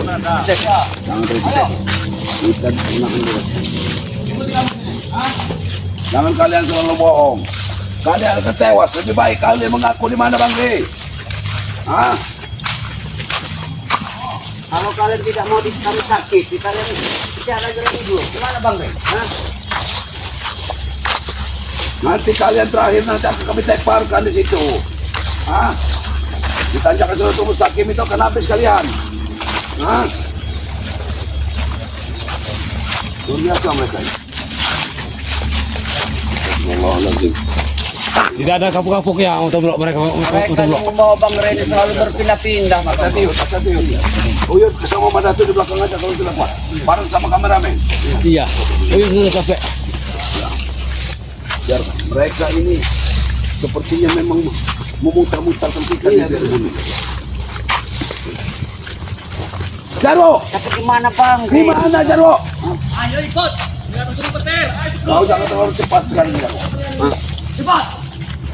Jangan tercek. Kita gunakan dulu. Jangan kalian selalu bohong. Kalian akan tewas. Lebih baik kalian mengaku di mana Bang Rey. Hah? Kalau kalian tidak mau kami sakit, kalian bicara jalan dulu. Gimana Bang Rey? Hah? Nanti kalian terakhir nanti akan kami teparkan di situ. Hah? Ditanjakan Suratul Mustaqim itu akan habis kalian. Hah? Luar biasa mereka. Astagfirullahaladzim. Tidak ada kapuk-kapuk ya untuk blok mereka. Mereka yang membawa Bang Rey ini selalu berpindah-pindah. Hati-hati. Uyut sama Mas Datu di belakang aja kalau tidak kuat. Bareng sama kameramen. Iya. Uyut sudah sampai. Biar mereka ini sepertinya memang memutar-mutar tempikan di bumi. Jarwo, Tapi gimana Bang di Rey? mana Jarwo? Ayo ikut. Biar suruh petir. Ayo Kau jangan terlalu cepat sekarang Jarwo. cepat.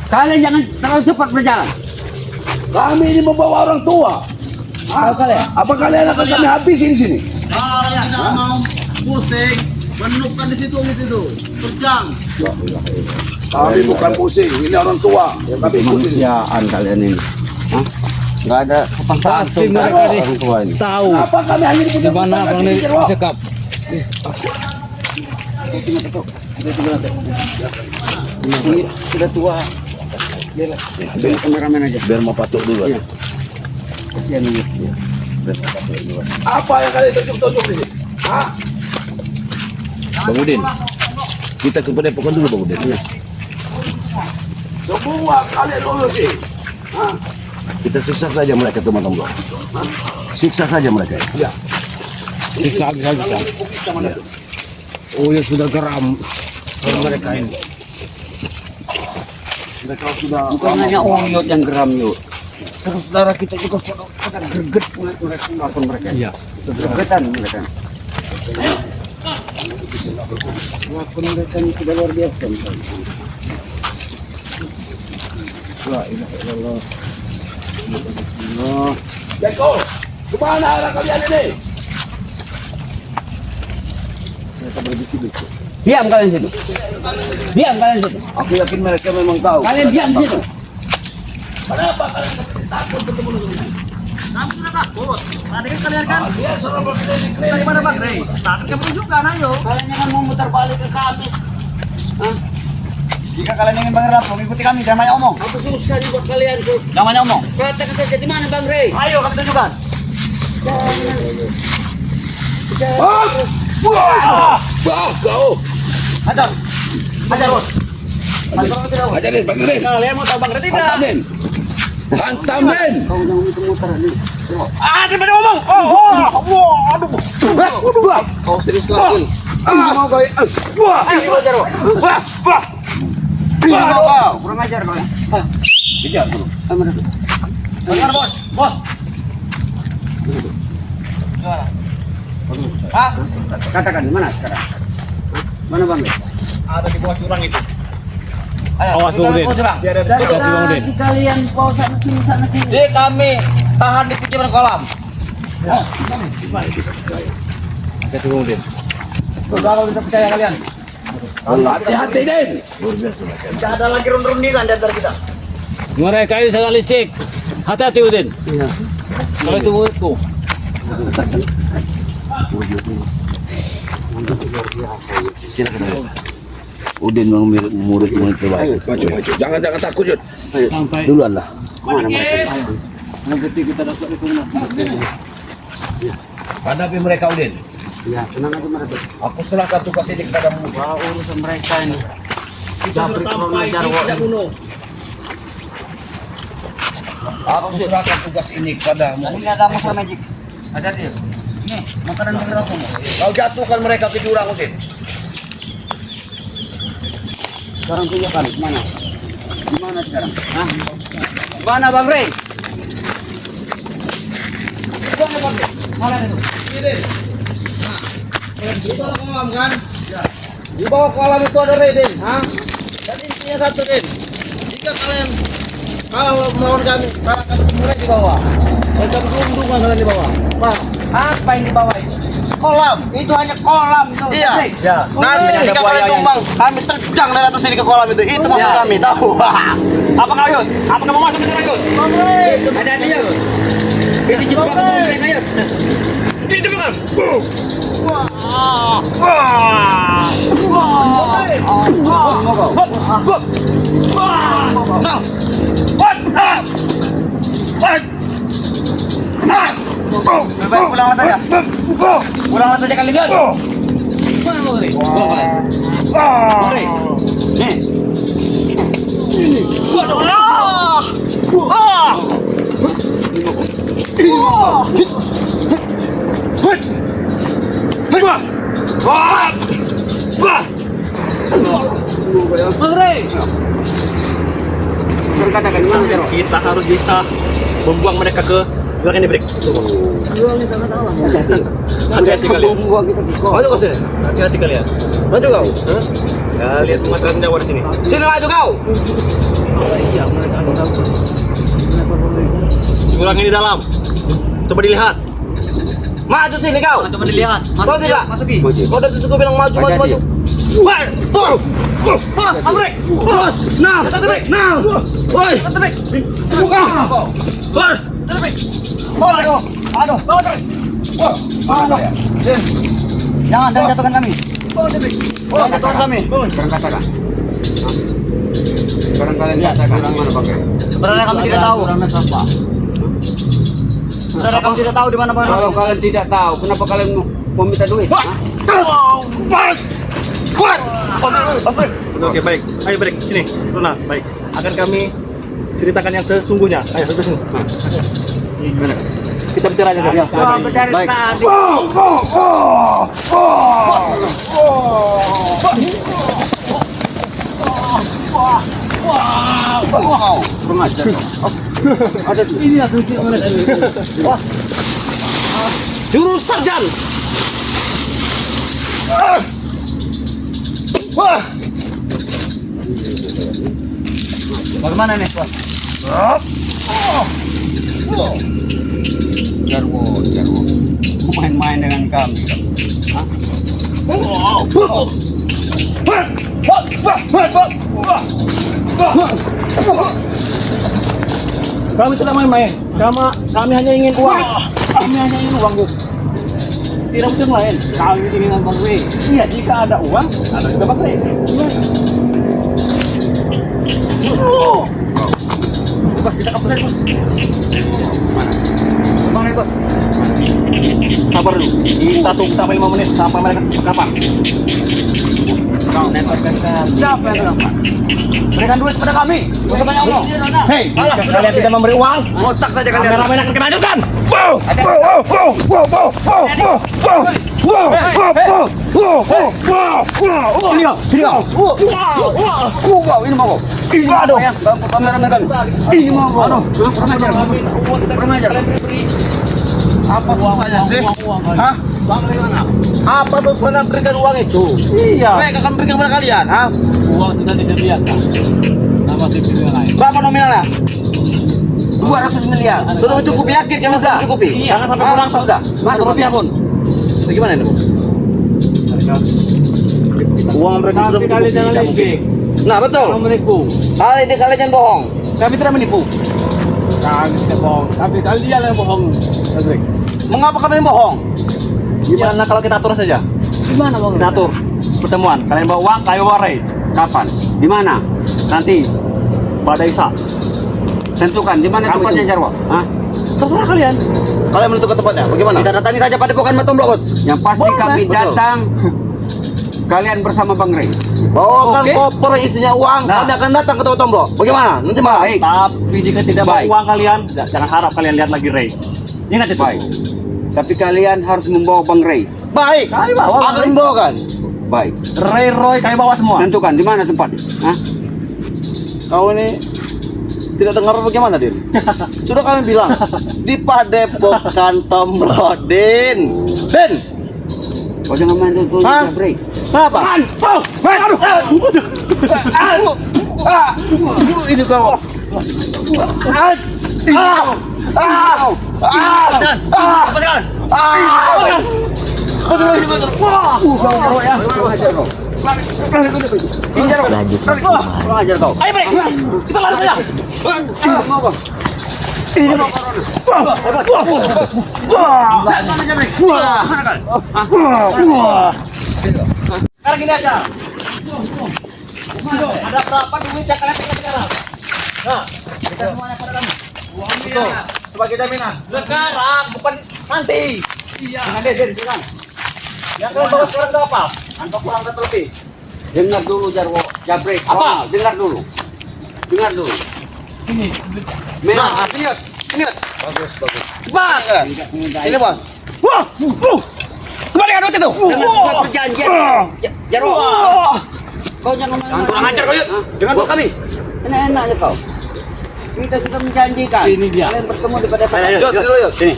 Kalian jangan terlalu cepat berjalan. Kami ini membawa orang tua. Apa kalian akan kami habisin di sini? Kalau tidak mau pusing, menukkan di situ. Terjang. Kami bukan pusing, ini orang tua. Yang kami ikutin. Kemanusiaan kalian ini. Hah? Nggak ada kepaksaan Pasti mereka ini orang tua ini. tahu Apa kami hanya di mana Bang Rey disekap. Ini sudah tua. Biar kameramen aja. Biar mau patuk dulu. Iya. Kasihan ini. Apa yang kalian tunjuk-tunjuk di sini? Hah? Bang Udin. Kita ke Padepokan dulu Bang Udin. Iya. Semua kalian dulu sih. Hah? Kita siksa saja mereka teman-teman. Siksa saja mereka. Ya. Siksa. Oh ya sudah geram mereka ini. Mereka sudah Bukan hanya Uyut yang geram yuk. Terus saudara kita juga pada greget melakukan mereka. Iya. Gregetan mereka. Melakukan mereka ini sudah luar biasa. La ilaha illallah. Allah. Jeko, kemana arah kalian ini? Diam kalian situ. Diam kalian situ. Aku yakin mereka memang tahu. Kalian diam di situ. Kenapa kalian takut bertemu dengan ini? Kamu sudah takut. Tadi kan kalian kan Dia suruh berkeliling. dari mana Bang Rey? Takut kamu tunjukkan ayo. Kalian jangan mau mutar balik ke kami. Hah? Jika kalian ingin bergerak, mengikuti kami, jangan banyak omong. Aku susah nih buat kalian tuh. Jangan banyak omong. Katakan saja di mana Bang Rey? Ayo kami tunjukkan. Wah, kau. Hajar. Hajar bos. Ajarin, bantuin. Kalian mau tahu Bang Rey tidak? Hantamin. Hantamin. Kau jangan muter-muter nih. Jangan banyak omong. Aduh. Kau serius lagi. Mau kau. Ayo ajar. Mau kau. Kurang ajar kau. Kejar dulu. Dengar bos. Bos. Katakan di mana sekarang? Mana Bang Rey? Ada di bawah jurang itu. Awas Bang Udin. Biar ada Hati-hati, Bang Udin. Kalian bawa sana sini. Jadi kami tahan di pikiran kolam. Hati-hati Bang Udin. Saudara bisa percaya kalian. Hati-hati, Den. Tidak ada lagi rundingan di antara kita. Mereka ini sangat licik. Hati-hati Udin. Kalau itu muridku. Udin murid terbaik. Maju. Jangan takut, Jud. Sampai Duluan lah. Mana mereka? nanti kita dapat itu. Hadapi mereka, Udin. Ya, tenang aja mereka. Aku serahkan tugas ini kepadamu. Wah, urusan mereka ini. Kita sudah sampai di tidak bunuh. Aku serahkan tugas ini kepadamu. Ini ada musuh magic. Ada dia. Nih, makanan bener aku. Kau jatuhkan mereka ke jurang, Udin. Sekarang tunjukkan mana? Di mana sekarang? Hah? Di mana Bang Rey? Di mana Bang Rey? Mana itu? Ini. Di bawah kolam kan? Di bawah kolam itu ada Redin, ha? Dan intinya satu Din. Jika kalian kalau melawan kami, kalian akan mulai di bawah. Dan kami tunggu kalian di bawah. Paham? Apa yang di bawah itu? Kolam. Itu hanya kolam itu. Iya. Ya. Nanti Ada jika buaya kalian tumbang, kami terjang dari atas sini ke kolam itu. Itu maksud Ya. kami, tahu? Apa kau Yud? Apa kamu masuk ke sana Yud? Hati-hati ya. Itu juga mereka ya. Ini teman. Baik, pulang saja. Pulang saja kalian. Mana mau ni? Mari. Nih. Berkatakan di mana, Jero? Kita harus bisa membuang mereka ke belakang ini, Brik. Hati-hati kalian. Maju kau sini. Hati-hati kalian. Maju kau. Hah? Kalian mengatakan nyawa di sini. Sini maju kau. Kurang ini dalam. Coba dilihat. Maju sini kau. Coba dilihat. Kau tidak. Masuki. Kau dari suku bilang maju, maju, maju. Woi, bos, bos, Amrik, bos, nah, nah, woi, buka, bos, Jangan jatuhkan kami. Jangan jatuhkan kami. Sekarang katakan. Sekarang kalian katakan di mana Bang? Sebenarnya kami tidak tahu. Saudara kamu tidak tahu di mana Bang? Kalau kalian tidak tahu, kenapa kalian mau minta duit? Oke, baik. Ayo, Brik, sini. Luna, baik. Akan kami ceritakan yang sesungguhnya. Ayo, ke sini. Kita bicara aja. Baik. Ini aku Jurus sarjan. Bagaimana nih, Bos? Jarwo. Main-main dengan kami. Kami tidak main-main. Kami hanya ingin uang. Kami hanya ingin uang Yud. Tidak butuh yang lain. Kami ingin Bang Rey. Iya, jika ada uang, ada juga Bang Rey. bos, kita kabur saja bos. Mana Bos? Sabar dulu. Kita tunggu sampai 5 menit sampai mereka ke kapal. Kau lemparkan ke siapa yang kenapa? Berikan duit kepada kami. Bukan banyak omong. Hei, jika kalian tidak memberi uang, Otak saja kalian. kameramen akan kena ajukan. Ini mau. Aduh, kameramen kami. Ini mau. Aduh, kurang ajar. Apa susahnya sih? Hah? Apa susahnya berikan uang itu? Iya. Mereka akan berikan kepada kalian, ha? Uang sudah disediakan. Sama tim yang lain. Berapa nominalnya? 200 miliar. Sudah mencukupi, yakin kalian sudah mencukupi? Jangan sampai kurang sudah. Mana rupiah pun? Bagaimana ini bos? Uang mereka sudah Tapi kalian jangan mencukupi. leceh. Nah betul. Jangan menipu. Kali ini kalian jangan bohong. Kami tidak menipu. Kami tidak bohong. Tapi kalian yang bohong. Adrik. Mengapa kalian bohong? Gimana kalau kita atur saja? Gimana bang? Kita atur pertemuan. Kalian bawa uang, kami bawa Ray. Kapan? Di mana? Nanti pada Isa. Tentukan di mana Kami tempatnya tunggu. Jarwo? Hah? Terserah kalian. Kalian menentukan tempatnya. Bagaimana? Kita datangi saja pada Pokan Matomblo, Bos. Yang pasti Boleh, kami betul. datang. Kalian bersama Bang Rey. Bawakan Oke. koper yang isinya uang. Nah. Kami akan datang ke Toko Tomblo. Bagaimana? Nanti malam. Baik. Tapi jika tidak bawa Baik. uang kalian, jangan harap kalian lihat lagi Ray. Ingat itu. Baik. Tapi kalian harus membawa Bang Rey. Baik. Kami bawa Bang Akan Ray. membawakan. Baik. Ray, Roy, kami bawa semua. Tentukan di mana tempatnya? Hah? Kau ini tidak dengar bagaimana, Din? Sudah kami bilang di Padepokan Tomblo, Din. Din. Kau jangan main dulu Hah? Bang Rey. Kenapa? Aduh. Ini kau. Kurang ajar kau. Ayo, Bre. Kita lari saja. Sekarang gini aja. Ada berapa duit yang kalian pegang sekarang? Nah, kita semuanya pada kami. Betul. Sebagai jaminan. Sekarang, bukan nanti. Iya. Jangan. Yang kalian bawa sekarang berapa? Anda kurang berapa lebih? Dengar dulu Jarwo, Jabrik. Apa? Dengar dulu. Dengar dulu. Nah, sini, Yud. Sini, Yud. Bang. Ini, Bos. Kembalikan duit itu. Jangan buat perjanjian. Jarwo. Kau jangan Jangan kurang ajar kau, Yud. Jangan buat kami. enak aja kau. Kita sudah menjanjikan. Ini dia. Kalian bertemu di pada Ayo, Yud. Sini dulu, Yud. Sini.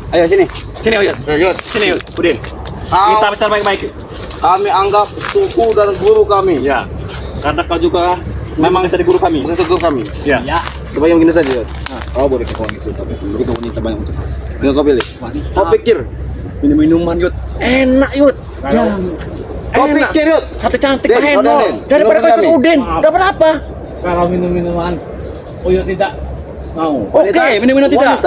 Ayo sini. Sini, Yud. Yud. Sini, Yud. Udin. Kita Kita bicara baik-baik. kami anggap suku dan guru kami. Ya. Karena kau juga memang jadi guru kami. Begitu guru kami. Ya. Coba yang begini saja, Yud. Kau boleh ke kawan itu, tapi begitu wanita banyak. Tinggal kau pilih. Kau pikir minum-minuman, Yud. Enak, Yud. Kau pikir, Yud. Satu cantik Den, Pak kau Hendro. Den. Daripada kau Minum ikut kami. Udin. Dapat apa? Kalau minum-minuman, Uyut tidak mau. Oke, minum-minum tidak.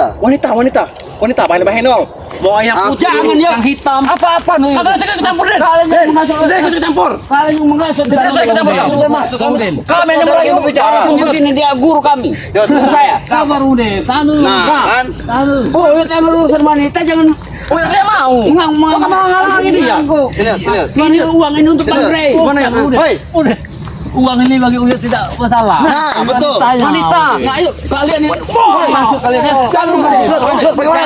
Wanita, paling Pak Hendro. Mau yang putih, Jangan, Yud. yang hitam. Apa nih? Ada saya ikut campur, Den. Kalian yang mengasuk. Den, ikut campur. Kalian yang mengasuk. Den, saya ikut campur. Masuk. Den. Kami yang mulai berbicara. Langsung begini dia guru kami. Yud. Saya. Kabar udah, tanu. Nah, kan? Tanu. Oh, Yud yang urusan wanita jangan Oh, saya mau. ngang mau. Kau mau ngalang-ngalang ini ya? Sini, Yud. Sini, Yud. Ini uang ini untuk Bang Rey. Mana ya? Hoi. Udah. Uang ini bagi Uyut tidak masalah. Nah, Bukan betul. saya. Wanita. Nah, ayo kalian ini. Masuk kalian. Jangan Yud, bagaimana?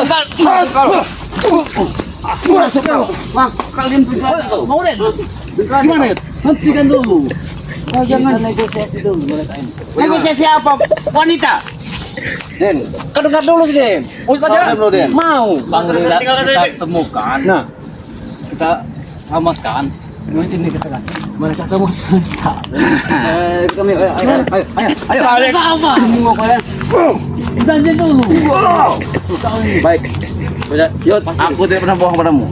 masuk kau. Wah, kalian bergerak. Mau deh. Gimana ya? Hentikan dulu. Oh, jangan negosiasi dulu. Negosiasi apa? Wanita. Den. Kau dengar dulu sih, Den. Ustaz aja. Dengar dulu, Den. Mau. Bang Rida Tinggal kita aja. temukan. Nah, Kita ramaskan. Nanti ini kita kasih. Mereka kamu Kami ayo. sama. Mau kalian. Janji dulu. Baik. Yud, aku tidak pernah bohong padamu.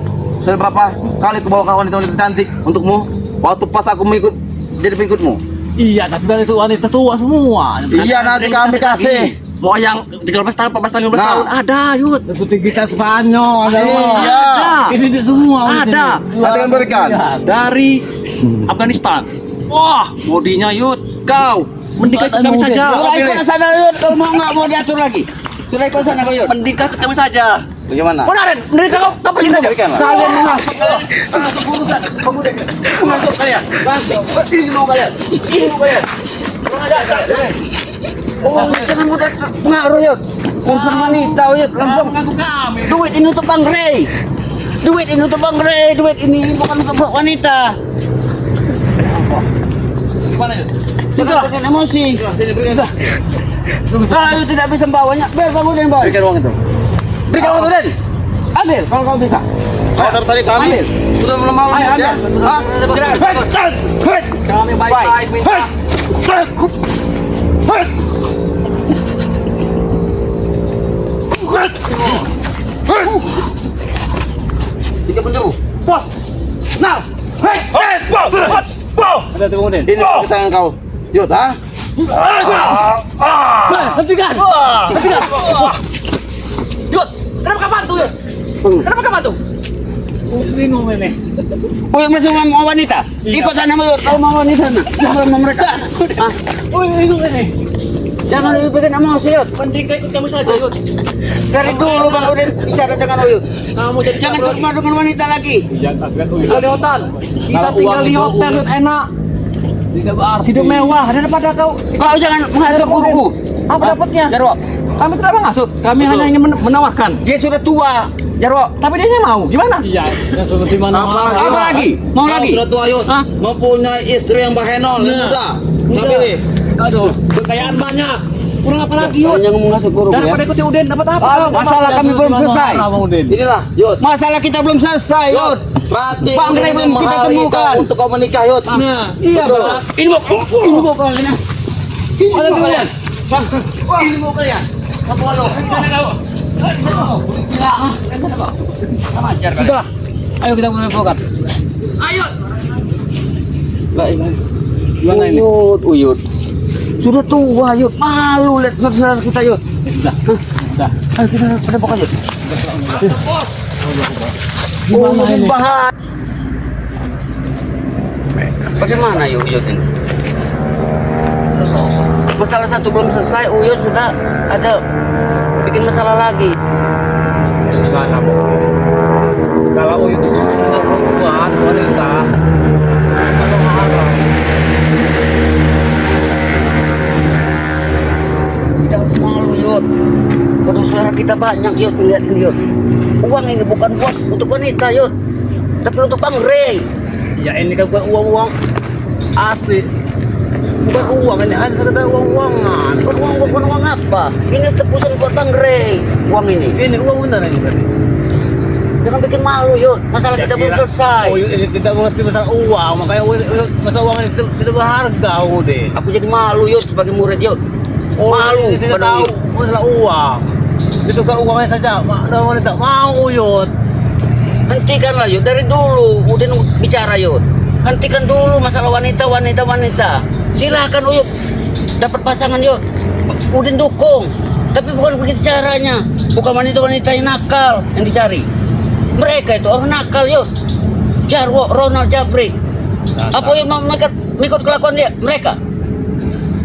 Sudah berapa kali aku bawa wanita-wanita cantik untukmu? Waktu pas aku mengikut jadi pengikutmu. Iya, tapi kan itu wanita tua semua. Iya, nanti kami kasih. mau yang 13 tahun, 14 tahun, 15 Nah. tahun ada, Yud. Seperti kita Spanyol. Iya. Ini di semua. Ada. Nanti kami berikan. Dari Afghanistan. Wah, bodinya Yud, kau mending ikut kami saja. Sudah ikut ke sana Yud, kalau mau nggak mau diatur lagi. Sudah ikut sana kau Yud. Mending ikut kami saja. Bagaimana? Mana Ren? Mending kau pergi saja. Berikan lah. Kalian masuk urusan pemuda. Masuk kalian. Masuk. Ini mau kalian. Ini mau kalian. Oh, jangan mudah pengaruh Yud. Urusan wanita Yud, langsung. Mengaku kami. Duit ini untuk Bang Rey. Duit ini untuk Bang Rey. Duit ini bukan untuk wanita. Gimana Yud? Jangan bikin emosi. Sini berikan. Kalau Yud tidak bisa membawanya, biar Bang Udin bawa. Berikan uang itu. Berikan waktu Den. Ambil kalau kau bisa. Kau dari tadi kami Ambil. sudah melemah Ayo ya. ambil. Hah? Silakan. Kami baik-baik minta. Tiga penjuru. Bos. Nah. Ada tunggu Den. Ini kesayangan kau. Yud, ha? Hentikan. Yud, kenapa kau bantu, Yud? Kenapa kau bantu? Bingung ini. Boy masih mau wanita. Ikut sana Yud. Kalau mau wanita sana. Jangan mau mereka. Hah? Bingung ini. Jangan Yud bikin emosi Yud. Mending kau ikut kami saja, Yud. Dari dulu Bang Udin bicara dengan Yud. Kamu jadi Jangan ke rumah dengan wanita lagi. tinggal di hotel. Kita tinggal di hotel, Yud, enak. Tidak berarti. Hidup mewah daripada kau. Kau jangan menghasut guruku. Apa dapatnya? Jarwo. Kami tidak mengasut. Kami hanya ingin menawarkan. Dia sudah tua. Jarwo. Tapi dia mau. Gimana? Iya, dan seperti mana Apa lagi? Mau Kau lagi? sudah tua Yud. Hah? Mempunyai istri yang bahenol, yang muda. Kau pilih. Aduh. Kekayaan banyak. Kurang apa lagi, Yud? Jangan menghasut guruku ya. Daripada ikut si Udin dapat apa? Masalah kami belum selesai. Inilah Yud. Masalah kita belum selesai Yud. Berarti Bang Rey belum kita temukan. untuk kau menikah Yud. Nah, iya, Betul. Bang. Ini mau kalian. Ini mau kalian. Ini mau kalian. Apa lo? Sudah. Ayo kita mulai program. Ayo. Gimana ini? Uyut. Sudah tua, Yud. Malu lihat saudara kita, Yud. Sudah. Sudah. Ayo kita pada pokok, Yud. Gimana ini? Bahaya. Bagaimana Uyut ini? Masalah satu belum selesai, Uyut sudah ada bikin masalah lagi. Gimana mau? Kalau Uyut itu dengan perempuan wanita, kalau haram. Tidak malu, Yud. Saudara kita banyak, Yud. Lihat ini, Yud. Uang ini bukan buat untuk wanita, Yud, tapi untuk Bang Ray. Ya ini kan bukan uang-uang asli. Bukan uang, ini hanya sekedar uang-uangan. Bukan uang apa? Ini tebusan buat Bang Ray. Uang ini. Ini uang benar ini tadi. Jangan bikin malu, Yud. Masalah kita belum selesai. Oh, ini tidak mengerti masalah uang, makanya masalah uang itu tidak berharga, deh. Aku jadi malu, Yud, sebagai murid, Yud. Oh, Malu ini tidak pada tahu Uyut. masalah uang. Itu kan uangnya saja, dan wanita mau Uyut. Hentikanlah, Yud. Dari dulu Udin bicara, Yud. Hentikan dulu masalah wanita. Silakan, Uyut. Dapat pasangan, Yud. Udin dukung. Tapi bukan begitu caranya. Bukan wanita-wanita yang nakal yang dicari. Mereka itu orang nakal, Yud. Jarwo, Ronald, Jabrik. Apa yang mau mengikut kelakuan dia? Mereka.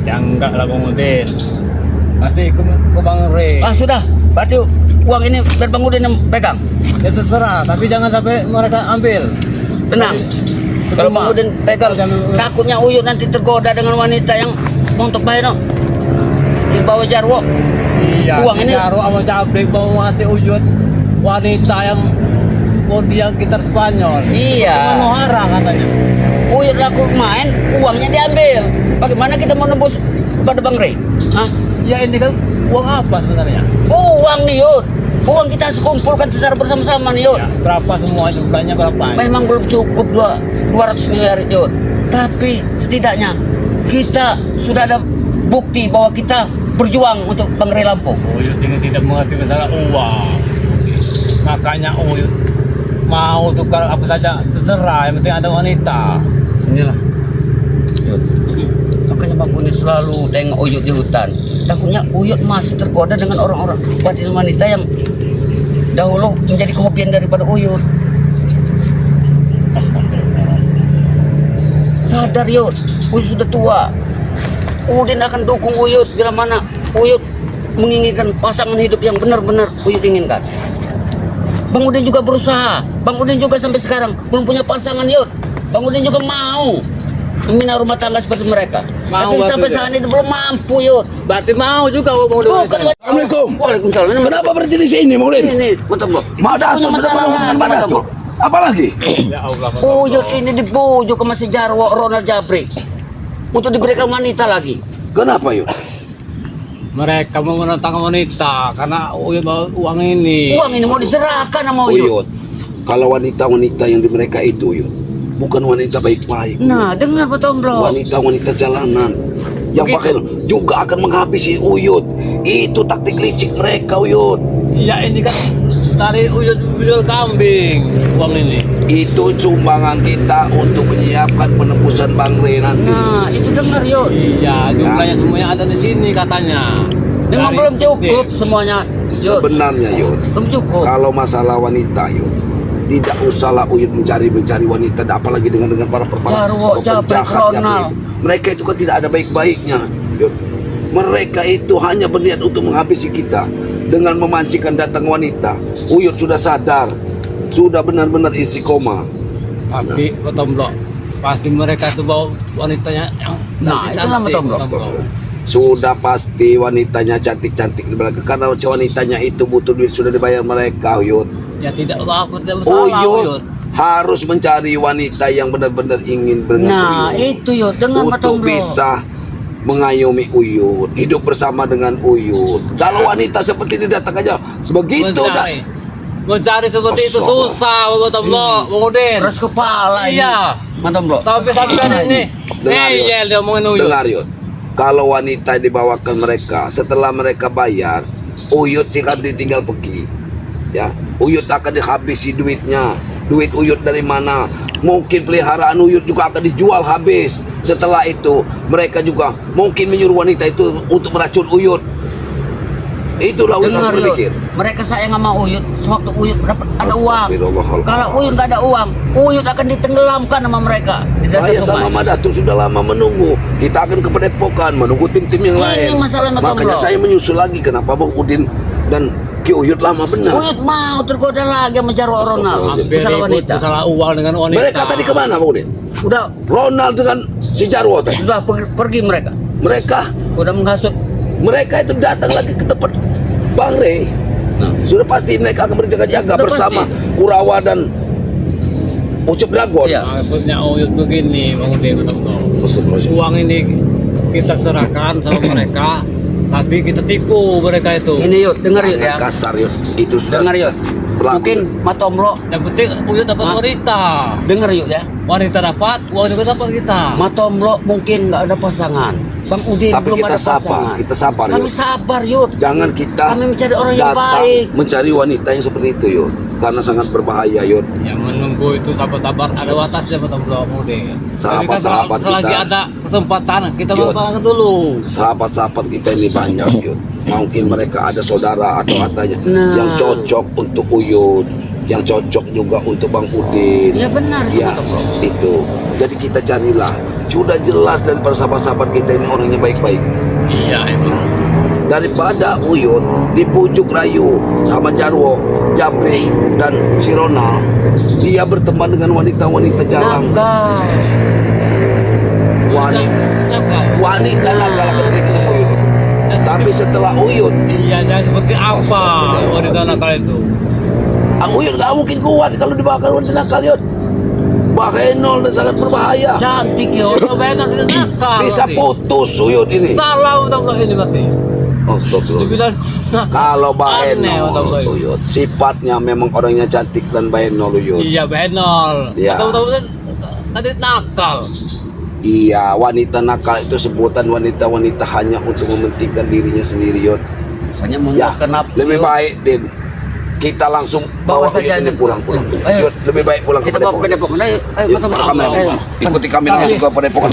Ya enggak lah Bang Udin. Masih ke Bang Ray. Ah, sudah. Berarti uang ini biar Bang Udin yang pegang. Ya terserah, tapi jangan sampai mereka ambil. Tenang. Kalau Bang Udin pegang, takutnya Uyut nanti tergoda dengan wanita yang untuk bayar, no? Di bawah Jarwo. Iya. Uang ini- Jaro sama Cabrik mau ngasih Uyut wanita yang dia gitar Spanyol. Iya. Manohara katanya. Uyut laku main, uangnya diambil. Bagaimana kita mau nebus kepada Bang Ray? Hah? Ya ini kan uang apa sebenarnya? Uang nih, Yud. Uang kita harus kumpulkan secara bersama-sama nih, Yud. Ya, berapa semua jumlahnya berapa? Memang belum cukup 200 miliar, Yud. Tapi setidaknya kita sudah ada bukti bahwa kita berjuang untuk Bang Ray Lampung. Uyut ini tidak mengerti masalah uang. Makanya Uyut mau tukar apa saja terserah, yang penting ada wanita. Inilah. Yud. Makanya Bang Uni selalu tengok Uyut di hutan. Takutnya Uyut masih tergoda dengan orang-orang wanita yang dahulu menjadi kehobian daripada Uyut. Astagfirullah. Sadar, Yud. Uyut sudah tua. Udin akan dukung Uyut bila mana Uyut menginginkan pasangan hidup yang benar-benar Uyut inginkan. Bang Udin juga berusaha. Bang Udin juga sampai sekarang belum punya pasangan, Yud. Bang Udin juga mau membina rumah tangga seperti mereka. Mau Tapi waktu sampai itu. saat ini belum mampu, Yud. Berarti mau juga mau Bukan. Assalamualaikum. Waalaikumsalam. Ini Kenapa berhenti di sini, Bang Udin? Ini, betul, Bro. Mada Punya masalah lagi, mana betul, tuh? Bro. Apa lagi? Ya Allah. Uyut ini dibujuk sama si Jarwo Ronald Jabrik untuk diberikan wanita lagi. Kenapa, Yud? Mereka mau menentang wanita karena Uyut mau uang ini. Uang ini mau diserahkan sama Uyut. Uyut, kalau wanita-wanita yang di mereka itu, Uyut, bukan wanita baik-baik. Nah, dengar betul, Bro. Wanita-wanita jalanan yang Begitu. pakai juga akan menghabisi Uyut. Itu taktik licik mereka, Uyut. Ya ini kan dari Uyut jual kambing uang ini. Itu sumbangan kita untuk menyiapkan penembusan Bang Ray nanti. Nah, itu dengar, Yud. Iya, jumlahnya semuanya ada di sini katanya. Memang Dari- belum cukup semuanya, Yud. Sebenarnya, Yud, Belum cukup. kalau masalah wanita, Yud, tidak usahlah Uyut mencari wanita, apalagi dengan para Jarwo, Jabrik, Ronald. Mereka itu kan tidak ada baik-baiknya, Yud. Mereka itu hanya berniat untuk menghabisi kita dengan memancingkan datang wanita. Uyut sudah sadar, sudah benar-benar istiqomah. Tapi betul Bro, pasti mereka itu bawa wanitanya yang Nah, cantik-cantik, itulah betul, Bro. betul, Bro. Sudah pasti wanitanya cantik-cantik di belakang, karena wanitanya itu butuh duit, sudah dibayar mereka, Uyut. Ya tidak aku tidak bersalah Uyut Uyut. harus mencari wanita yang benar-benar ingin Nah, dengan Uyut itu, Yud. Dengar betul, untuk Bro. bisa mengayomi Uyut, hidup bersama dengan Uyut. Kalau wanita seperti ini datang aja sebegitu dah. Mencari seperti itu Astagfirullah. susah betul Bro, Bang Udin. Keras kepala ini. Iya. Mantap, Bro. Sampai ini. Dengar, Yud. Dia ngomongin Uyut. Dengar, Yud. Kalau wanita dibawakan mereka, setelah mereka bayar, Uyut sih kan ditinggal pergi. Ya, Uyut akan dihabisi duitnya. Duit Uyut dari mana? Mungkin peliharaan Uyut juga akan dijual habis. Setelah itu mereka juga mungkin menyuruh wanita itu untuk meracun Uyut. Itulah Uyut Dengar harus Yud, berpikir. mereka sayang sama Uyut sewaktu Uyut dapat ada uang. Astagfirullahaladzim. Kalau Uyut nggak ada uang, Uyut akan ditenggelamkan sama mereka di dasar Saya sama sungai. Madatu sudah lama menunggu. Kita akan ke Padepokan menunggu tim-tim yang Ini lain. masalah Mas Makanya Tomlo. saya menyusul lagi kenapa Bang Udin dan Ki Uyut lama benar. Uyut mau tergoda lagi sama Jarwo Ronald, Hampir masalah ribut wanita. masalah uang dengan wanita. Mereka tadi kemana Bang Udin? Udah Ronald dengan si Jarwo tadi. sudah pergi mereka, Mereka udah menghasut. itu datang lagi ke tempat Bang Rey. Nah, Sudah pasti mereka akan berjaga-jaga Sudah bersama pasti. Kurawa dan Ucup Dragon. Iya. Maksudnya Uyut begini, Bang Udin, Astagfirullahaladzim. uang ini kita serahkan sama mereka, tapi kita tipu mereka itu. ini Yud, dengar Yud ya, Kasar Yud. Itu sudah dengar Yud. berlaku. Mungkin Matomlo, Yang penting Uyut dapat Hah? wanita. dengar Yud ya. Wanita dapat, uang juga dapat kita. Matomlo mungkin nggak ada pasangan. Bang Udin Tapi belum kita ada pasangan. kita sabar Kami Yud. sabar Yud. Jangan kita Kami mencari orang yang datang baik. mencari wanita yang seperti itu Yud. Karena sangat berbahaya Yud. Yang menunggu itu sabar-sabar ada batasnya Pak Tomlo Udin. Sahabat-sahabat selagi kita. ada kesempatan kita Yud. bangun dulu. Sahabat-sahabat kita ini banyak Yud. Mungkin mereka ada saudara atau katanya Nah. yang cocok untuk Uyut, yang cocok juga untuk Bang Udin. Ya benar itu Ya, Matomlo. itu. Jadi kita carilah. Sudah jelas dari para sahabat-sahabat kita ini orangnya baik-baik. Iya itu. Daripada Uyut di pucuk rayu sama Jarwo, Jabri dan si Ronald, dia berteman dengan wanita-wanita jarang. Nakal. Wanita nakal akan pergi sama Uyut. Tapi setelah Uyut, Iya, jangan seperti apa wanita nakal itu. Uyut gak mungkin kuat kalau dibakar wanita nakal Yud. Bahenol dan sangat berbahaya. Cantik Yud. Kalau benar tidak nakal. Bisa berarti. putus Uyut ini. Salah Pak Tomlo ini berarti. Astagfirullah. Dibilang nakal. Kalau Aneh, Bahenol Pak Tomlo. Uyut, sifatnya memang orangnya cantik dan Bahenol Uyut. Iya, benol. Iya. Tahu-tahu tadi nakal. Iya, wanita nakal itu sebutan wanita-wanita hanya untuk mementingkan dirinya sendiri Yud. Hanya Ya, memuaskan nafsu. lebih Yud. baik Din, kita langsung Bawa bawa saja Uyut ini ini. pulang. Ayo. Yud, lebih baik pulang ke Kita bawa ke Padepokan. Padepokan. Ayo, Yuk, Matomlo. rekam, Ayo. ikuti kami langsung ke Padepokan.